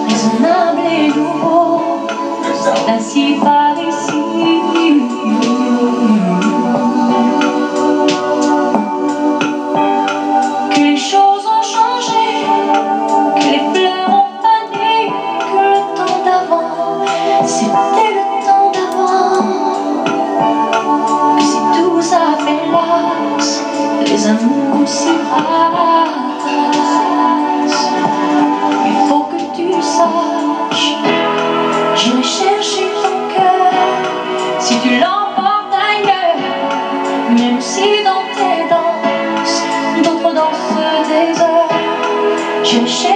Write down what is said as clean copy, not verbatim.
Raisonnable et nouveau, c'est ainsi par ici. Que les choses ont changé, que les fleurs ont fané, que le temps d'avant, c'était le temps d'avant. Que si tout ça fait l'as, les amours s'y rassent. Il faut que tu saches, j'irai chercher ton cœur si tu l'emportes ailleurs. Même si dans tes danses, d'autres dansent des heures, j'irai chercher